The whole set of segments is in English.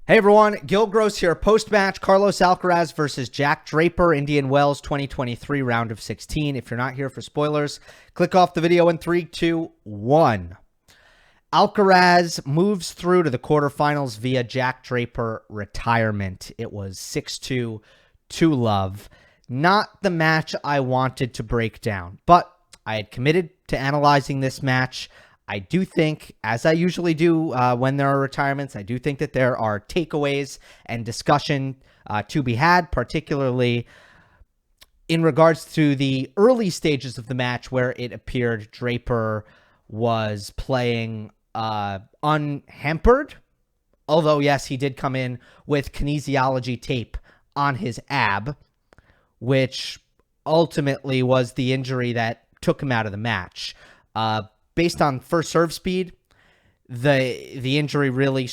Hey everyone, Gill Gross here. Post-match, Carlos Alcaraz versus Jack Draper, Indian Wells 2023 round of 16. If you're not here for spoilers, click off the video in 3, 2, 1. Alcaraz moves through to the quarterfinals via Jack Draper retirement. It was 6-2 to love. Not the match I wanted to break down, but I had committed to analyzing this match. I do think, as I usually do when there are retirements, I do think that there are takeaways and discussion to be had, particularly in regards to the early stages of the match where it appeared Draper was playing unhampered. Although, yes, he did come in with kinesiology tape on his ab, which ultimately was the injury that took him out of the match. Based on first serve speed, the injury really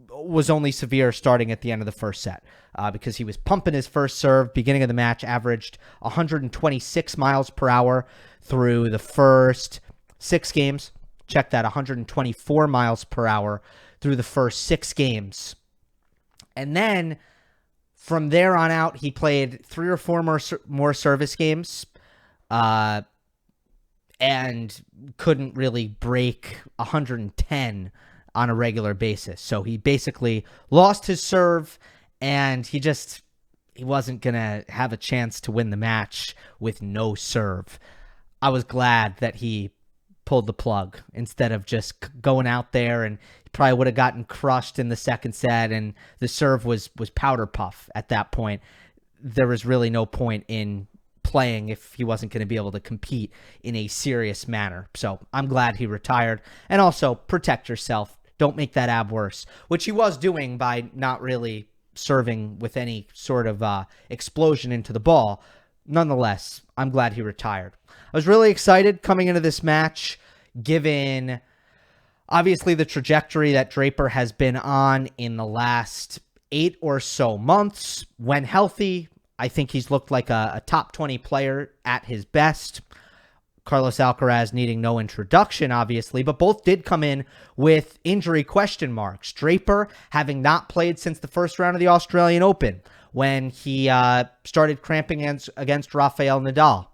was only severe starting at the end of the first set because he was pumping his first serve. Beginning of the match, averaged 126 miles per hour through the first 6 games. Check that, 124 miles per hour through the first 6 games. And then from there on out, he played 3 or 4 more service games. And couldn't really break 110 on a regular basis. So he basically lost his serve, and he wasn't going to have a chance to win the match with no serve. I was glad that he pulled the plug instead of just going out there, and he probably would have gotten crushed in the second set, and the serve was powder puff at that point. There was really no point in playing if he wasn't going to be able to compete in a serious manner. So I'm glad he retired. And also, protect yourself. Don't make that ab worse, which he was doing by not really serving with any sort of explosion into the ball. Nonetheless, I'm glad he retired. I was really excited coming into this match, given obviously the trajectory that Draper has been on in the last 8 or so months. When healthy, I think he's looked like a top 20 player at his best. Carlos Alcaraz needing no introduction, obviously, but both did come in with injury question marks. Draper having not played since the first round of the Australian Open when he started cramping against Rafael Nadal.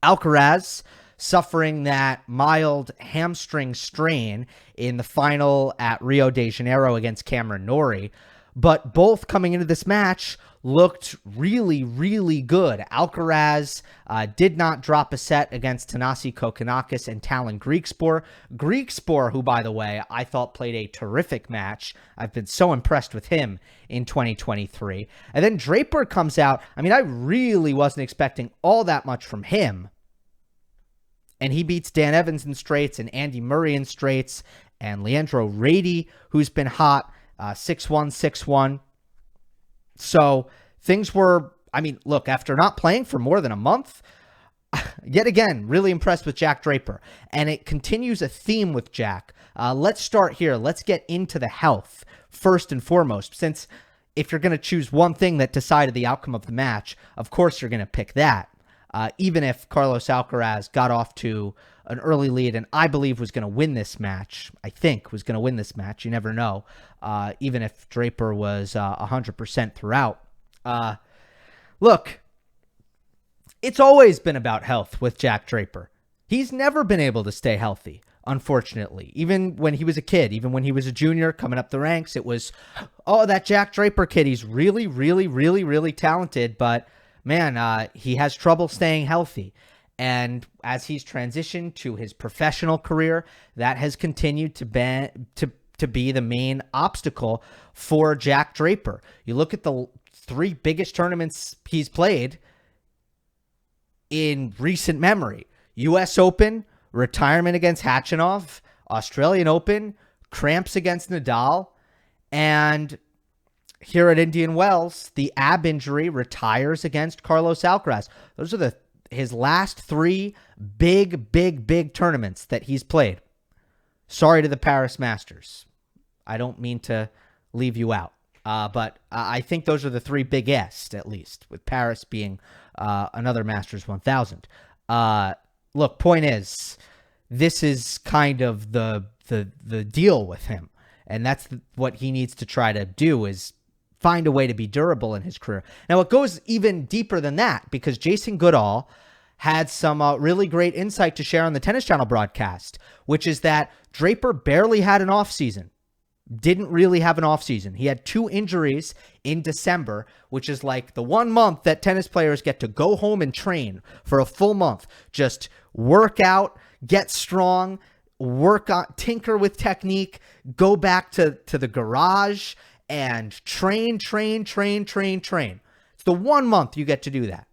Alcaraz suffering that mild hamstring strain in the final at Rio de Janeiro against Cameron Norrie. But both coming into this match looked really, really good. Alcaraz did not drop a set against Thanasi Kokkinakis and Talon Griekspoor. Griekspoor, who, by the way, I thought played a terrific match. I've been so impressed with him in 2023. And then Draper comes out. I mean, I really wasn't expecting all that much from him. And he beats Dan Evans in straights and Andy Murray in straights and Leandro Rady, who's been hot. 6-1, 6-1. So things were, I mean, look, after not playing for more than a month, yet again, really impressed with Jack Draper. And it continues a theme with Jack. Let's start here. Let's get into the health first and foremost, since if you're going to choose one thing that decided the outcome of the match, of course you're going to pick that. Even if Carlos Alcaraz got off to an early lead and I believe was going to win this match, I think was going to win this match. You never know. Even if Draper was 100% throughout. Look, it's always been about health with Jack Draper. He's never been able to stay healthy, unfortunately. Even when he was a kid, even when he was a junior coming up the ranks, it was, oh, that Jack Draper kid, he's really, really, really, really talented, but man, he has trouble staying healthy. And as he's transitioned to his professional career, that has continued to be the main obstacle for Jack Draper. You look at the 3 biggest tournaments he's played in recent memory. U.S. Open, retirement against Khachanov, Australian Open, cramps against Nadal, and here at Indian Wells, the ab injury, retires against Carlos Alcaraz. Those are his last 3 big tournaments that he's played. Sorry to the Paris Masters. I don't mean to leave you out. But I think those are the 3 biggest, at least, with Paris being another Masters 1000. Look, point is, this is kind of the deal with him. And that's what he needs to try to do, is find a way to be durable in his career. Now, it goes even deeper than that, because Jason Goodall had some really great insight to share on the Tennis Channel broadcast, which is that Draper barely had an offseason. Didn't really have an offseason. He had 2 injuries in December, which is like the 1 month that tennis players get to go home and train for a full month. Just work out, get strong, work on, tinker with technique, go back to the garage and train. It's the 1 month you get to do that.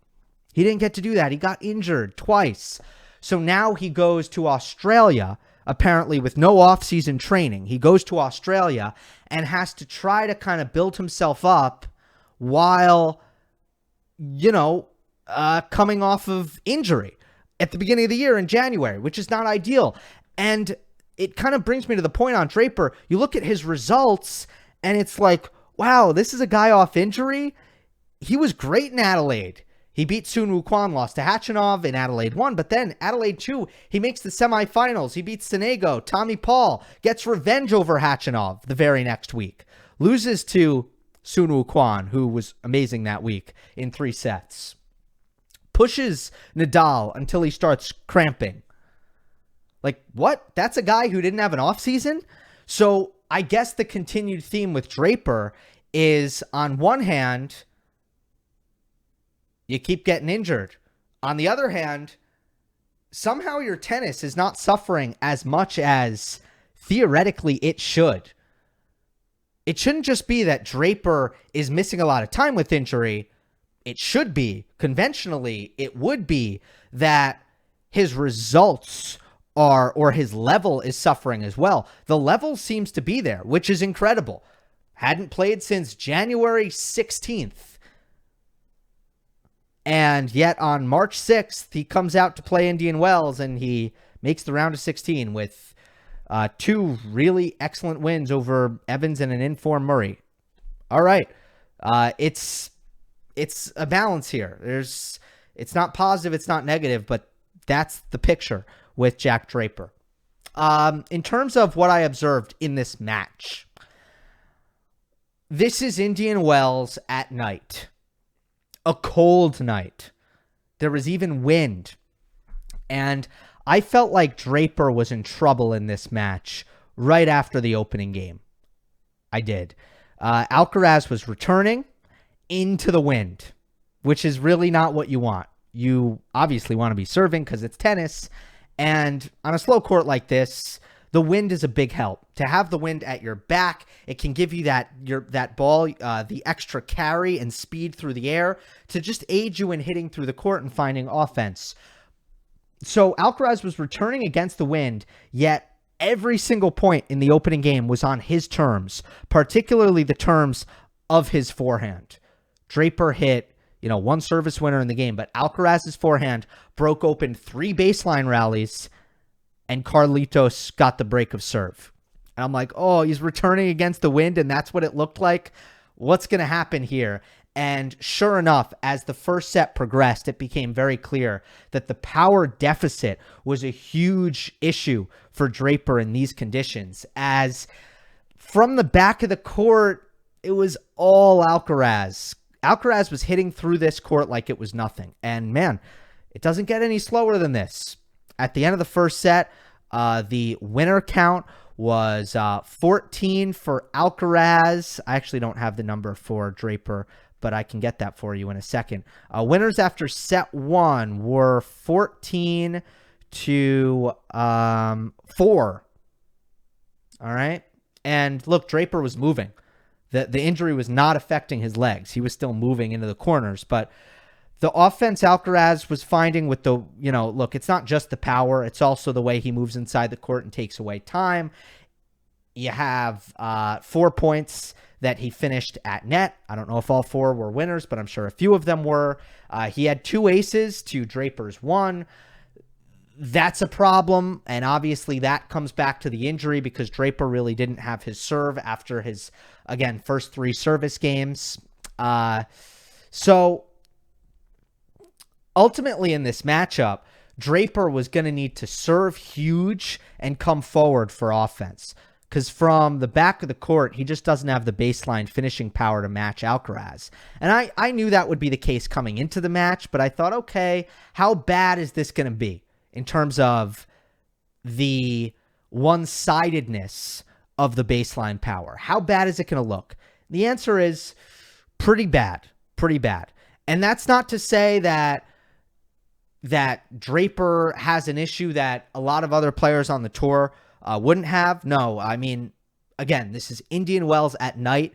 He didn't get to do that. He got injured twice. So now he goes to Australia, apparently with no off-season training. He goes to Australia and has to try to kind of build himself up while, coming off of injury at the beginning of the year in January, which is not ideal. And it kind of brings me to the point on Draper. You look at his results and it's like, wow, this is a guy off injury. He was great in Adelaide. He beat Sun Wukong, lost to Khachanov in Adelaide 1, but then Adelaide 2, he makes the semifinals. He beats Sonego, Tommy Paul, gets revenge over Khachanov the very next week. Loses to Sun Wukong, who was amazing that week, in 3 sets. Pushes Nadal until he starts cramping. Like, what? That's a guy who didn't have an offseason? So I guess the continued theme with Draper is, on one hand, you keep getting injured. On the other hand, somehow your tennis is not suffering as much as theoretically it should. It shouldn't just be that Draper is missing a lot of time with injury. It should be, conventionally, it would be that his results are, or his level is suffering as well. The level seems to be there, which is incredible. Hadn't played since January 16th. And yet on March 6th, he comes out to play Indian Wells and he makes the round of 16 with 2 really excellent wins over Evans and an informed Murray. All right. It's a balance here. It's not positive, it's not negative, but that's the picture with Jack Draper. In terms of what I observed in this match, this is Indian Wells at night. A cold night. There was even wind. And I felt like Draper was in trouble in this match right after the opening game. I did. Alcaraz was returning into the wind, which is really not what you want. You obviously want to be serving because it's tennis. And on a slow court like this, the wind is a big help. To have the wind at your back, it can give you that ball, the extra carry and speed through the air to just aid you in hitting through the court and finding offense. So Alcaraz was returning against the wind, yet every single point in the opening game was on his terms, particularly the terms of his forehand. Draper hit, 1 service winner in the game, but Alcaraz's forehand broke open 3 baseline rallies, and Carlitos got the break of serve. And I'm like, oh, he's returning against the wind, and that's what it looked like? What's going to happen here? And sure enough, as the first set progressed, it became very clear that the power deficit was a huge issue for Draper in these conditions, as from the back of the court, it was all Alcaraz. Alcaraz was hitting through this court like it was nothing. And man, it doesn't get any slower than this. At the end of the first set, the winner count was 14 for Alcaraz. I actually don't have the number for Draper, but I can get that for you in a second. Winners after set 1 were 14 to 4. All right. And look, Draper was moving. The injury was not affecting his legs. He was still moving into the corners, but the offense Alcaraz was finding with the, look, it's not just the power. It's also the way he moves inside the court and takes away time. You have 4 points that he finished at net. I don't know if all 4 were winners, but I'm sure a few of them were. He had 2 aces to Draper's 1. That's a problem, and obviously that comes back to the injury because Draper really didn't have his serve after his, again, first 3 service games. So ultimately in this matchup, Draper was going to need to serve huge and come forward for offense. because from the back of the court, he just doesn't have the baseline finishing power to match Alcaraz. And I knew that would be the case coming into the match, but I thought, okay, how bad is this going to be in terms of the one-sidedness of the baseline power? How bad is it going to look? The answer is pretty bad, pretty bad. And that's not to say that Draper has an issue that a lot of other players on the tour wouldn't have. No, I mean, again, this is Indian Wells at night.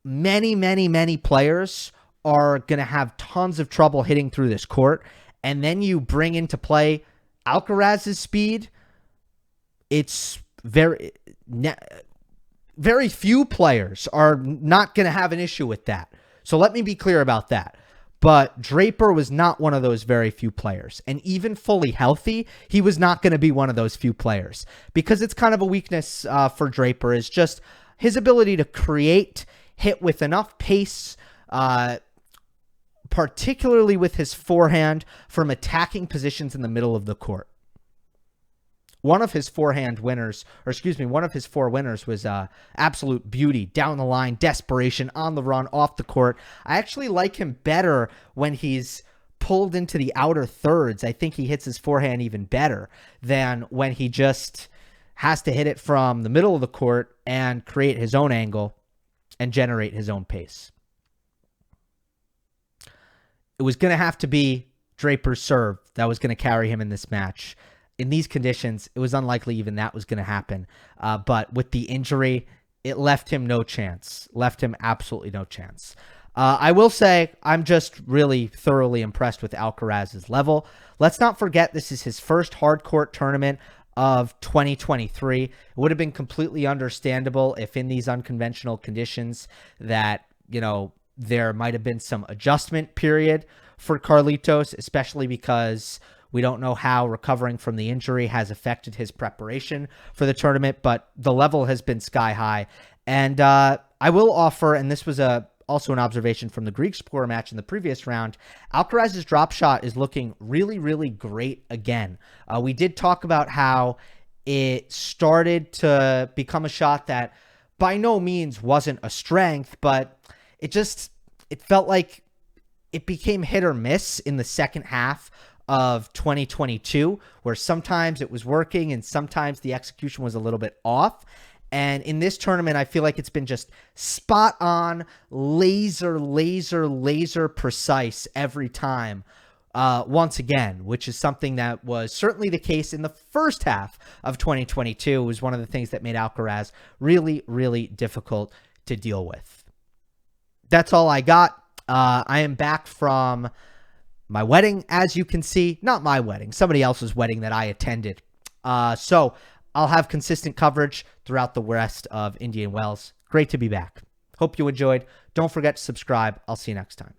Many, many, many players are going to have tons of trouble hitting through this court. And then you bring into play Alcaraz's speed. It's very few players are not going to have an issue with that. So let me be clear about that. But Draper was not one of those very few players. And even fully healthy, he was not going to be one of those few players. Because it's kind of a weakness for Draper is just his ability to create, hit with enough pace, particularly with his forehand from attacking positions in the middle of the court. One of his four winners was absolute beauty, down the line, desperation, on the run, off the court. I actually like him better when he's pulled into the outer thirds. I think he hits his forehand even better than when he just has to hit it from the middle of the court and create his own angle and generate his own pace. It was going to have to be Draper's serve that was going to carry him in this match. In these conditions, it was unlikely even that was going to happen. But with the injury, it left him no chance. Left him absolutely no chance. I will say I'm just really thoroughly impressed with Alcaraz's level. Let's not forget this is his first hard court tournament of 2023. It would have been completely understandable if in these unconventional conditions that, you know, there might have been some adjustment period for Carlitos, especially because we don't know how recovering from the injury has affected his preparation for the tournament, but the level has been sky high. And I will offer, and this was also an observation from the Greek score match in the previous round, Alcaraz's drop shot is looking really, really great again. We did talk about how it started to become a shot that by no means wasn't a strength, but it felt like it became hit or miss in the second half of 2022, where sometimes it was working and sometimes the execution was a little bit off. And in this tournament, I feel like it's been just spot on, laser precise every time. Once again, which is something that was certainly the case in the first half of 2022. It was one of the things that made Alcaraz really, really difficult to deal with. That's all I got. I am back from my wedding, as you can see. Not my wedding, somebody else's wedding that I attended. So I'll have consistent coverage throughout the rest of Indian Wells. Great to be back. Hope you enjoyed. Don't forget to subscribe. I'll see you next time.